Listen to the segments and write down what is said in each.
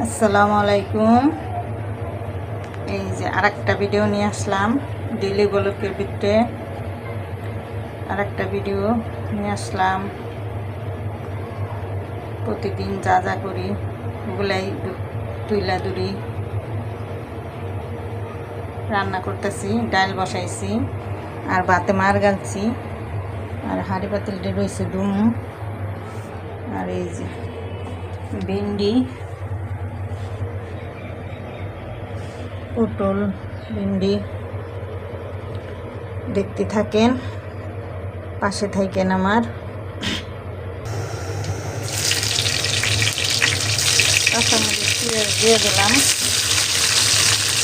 আসসালামু আলাইকুম। এই যে আরেকটা ভিডিও নিয়ে আসলাম, ডেইলি ব্লগের ভিতরে আরেকটা ভিডিও নিয়ে আসলাম। প্রতিদিন যা যা করি ওগুলাই তুইলা দুরি রান্না করতেছি। ডাল বসাইছি আর ভাতে মার গালছি, আর হাঁড়ি পাতিলটা রয়েছে দুম। আর এই যে ভিন্ডি, পটল, ভিন্ডি দেখতে থাকেন, পাশে থাকেন আমার। কাঁচামরিচ দিয়ে দিলাম,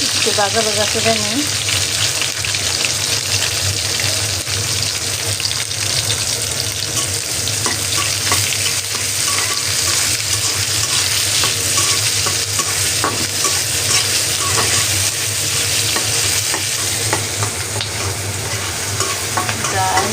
একটু ভাজা ভাজা করে নিই। ডাল,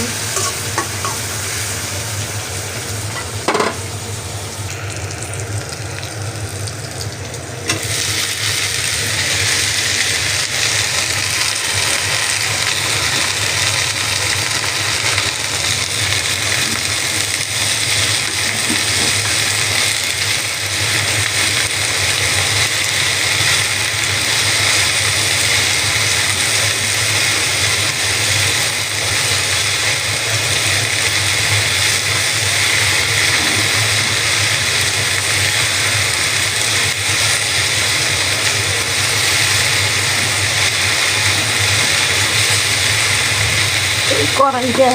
কড়াইতে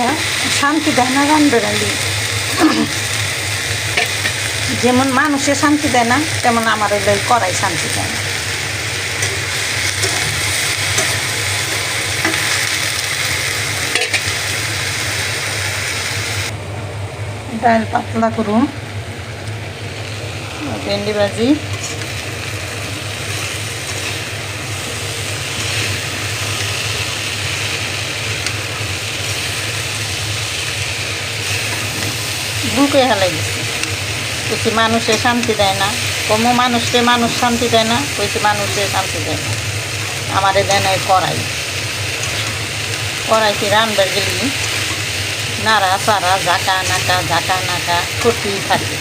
শান্তি দেয় না রান্না রান্দি। যেমন মানুষে শান্তি দেয় না, তেমন আমার ওই কড়াই শান্তি দেয় না। ডাল পাতলা করুন, ভেন্ডি ভাজি, বুকে হেলাই দিচ্ছি। কইছি মানুষে শান্তি দেয় না, কমো মানুষকে মানুষ শান্তি দেয় না, কইছি মানুষে শান্তি দেয় না। আমারে দেয় না কড়াইতে রান্নার গেলি নাড়া চাড়া ঝাঁকা নাকা করতেই থাকে।